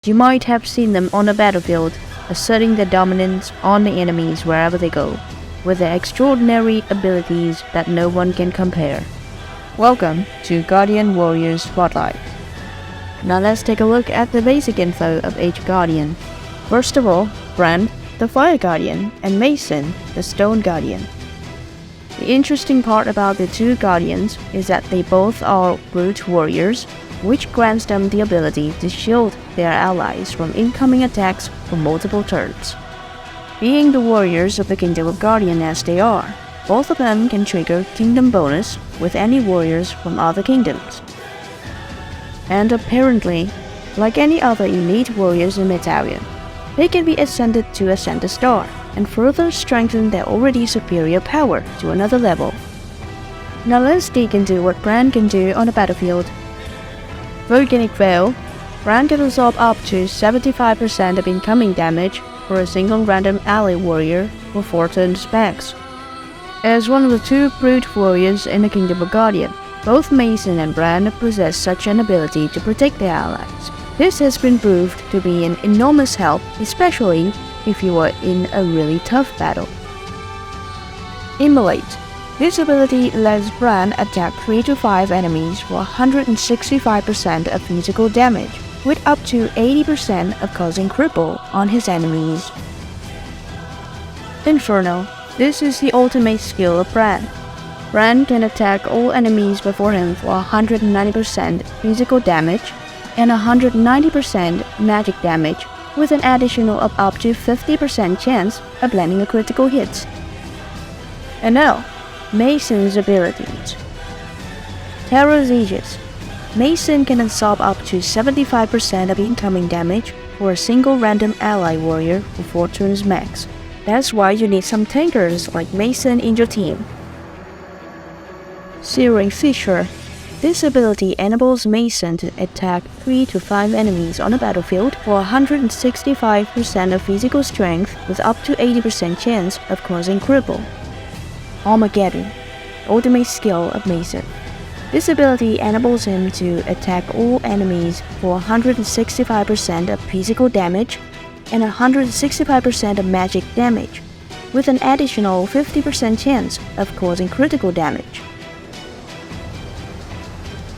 You might have seen them on the battlefield, asserting their dominance on the enemies wherever they go, with their extraordinary abilities that no one can compare. Welcome to Guardian Warriors Spotlight. Now let's take a look at the basic info of each Guardian. First of all, Bran, the Fire Guardian, and Mason, the Stone Guardian. The interesting part about the two Guardians is that they both are brute warriors, which grants them the ability to shield their allies from incoming attacks for multiple turns. Being the warriors of the Kingdom of Guardian as they are, both of them can trigger Kingdom bonus with any warriors from other kingdoms. And apparently, like any other elite warriors in Metarrior, they can be ascended to Ascend a Star and further strengthen their already superior power to another level. Now let's dig into what Bran can do on the battlefield. Volcanic Veil. Bran can absorb up to 75% of incoming damage for a single random ally warrior for 4 turns max. As one of the two brute warriors in the Kingdom of Guardian, both Mason and Bran possess such an ability to protect their allies. This has been proved to be an enormous help, especially if you are in a really tough battle. Immolate. This ability lets Bran attack 3 to 5 enemies for 165% of physical damage, with up to 80% of causing cripple on his enemies. Inferno. This is the ultimate skill of Bran. Bran can attack all enemies before him for 190% physical damage and 190% magic damage, with an additional of up to 50% chance of landing a critical hit. And now, Mason's abilities. Terror's Aegis. Mason can absorb up to 75% of incoming damage for a single random ally warrior for 4 turns max. That's why you need some tankers like Mason in your team. Searing Fissure. This ability enables Mason to attack 3 to 5 enemies on the battlefield for 165% of physical strength with up to 80% chance of causing cripple. Armageddon, ultimate skill of Mason. This ability enables him to attack all enemies for 165% of physical damage and 165% of magic damage, with an additional 50% chance of causing critical damage.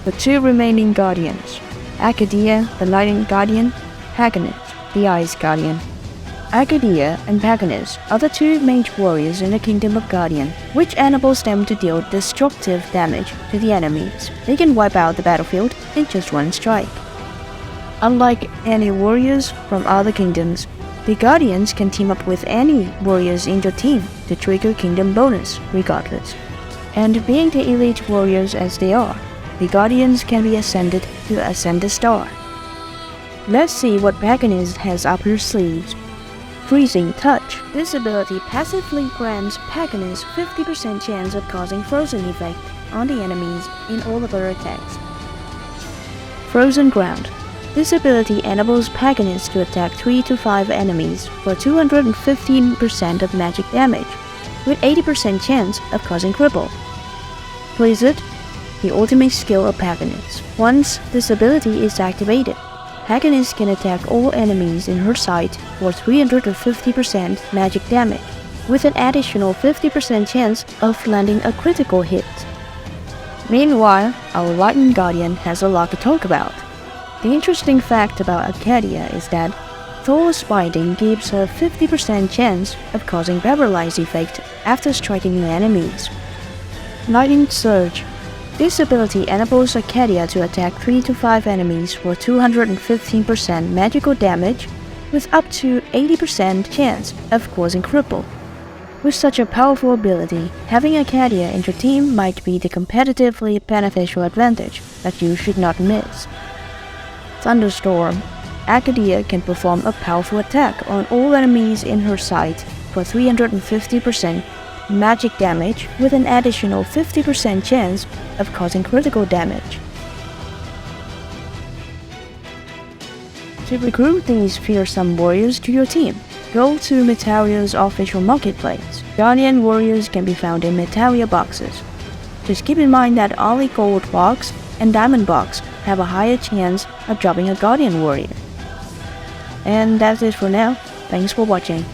The two remaining Guardians, Arcadia, the Lightning Guardian, Paganus, the Ice Guardian. Arcadia and Paganus are the two mage warriors in the Kingdom of Guardian, which enables them to deal destructive damage to the enemies. They can wipe out the battlefield in just one strike. Unlike any warriors from other kingdoms, the Guardians can team up with any warriors in your team to trigger Kingdom bonus regardless. And being the elite warriors as they are, the Guardians can be ascended to Ascend a Star. Let's see what Paganus has up her sleeves. Freezing Touch. This ability passively grants Paganus 50% chance of causing frozen effect on the enemies in all of her attacks. Frozen Ground. This ability enables Paganus to attack 3 to 5 enemies for 215% of magic damage, with 80% chance of causing cripple. Blizzard. The ultimate skill of Paganus. Once this ability is activated, Paganus can attack all enemies in her sight for 350% magic damage, with an additional 50% chance of landing a critical hit. Meanwhile, our Lightning Guardian has a lot to talk about. The interesting fact about Arcadia is that Thor's Binding gives her 50% chance of causing paralyze effect after striking new enemies. Lightning Surge. This ability enables Arcadia to attack 3 to 5 enemies for 215% magical damage, with up to 80% chance of causing cripple. With such a powerful ability, having Arcadia in your team might be the competitively beneficial advantage that you should not miss. Thunderstorm. Arcadia can perform a powerful attack on all enemies in her sight for 350% magic damage, with an additional 50% chance of causing critical damage. To recruit these fearsome warriors to your team, go to Metarrior's official marketplace. Guardian warriors can be found in Metarrior boxes. Just keep in mind that only Gold box and Diamond box have a higher chance of dropping a Guardian warrior. And that's it for now. Thanks for watching.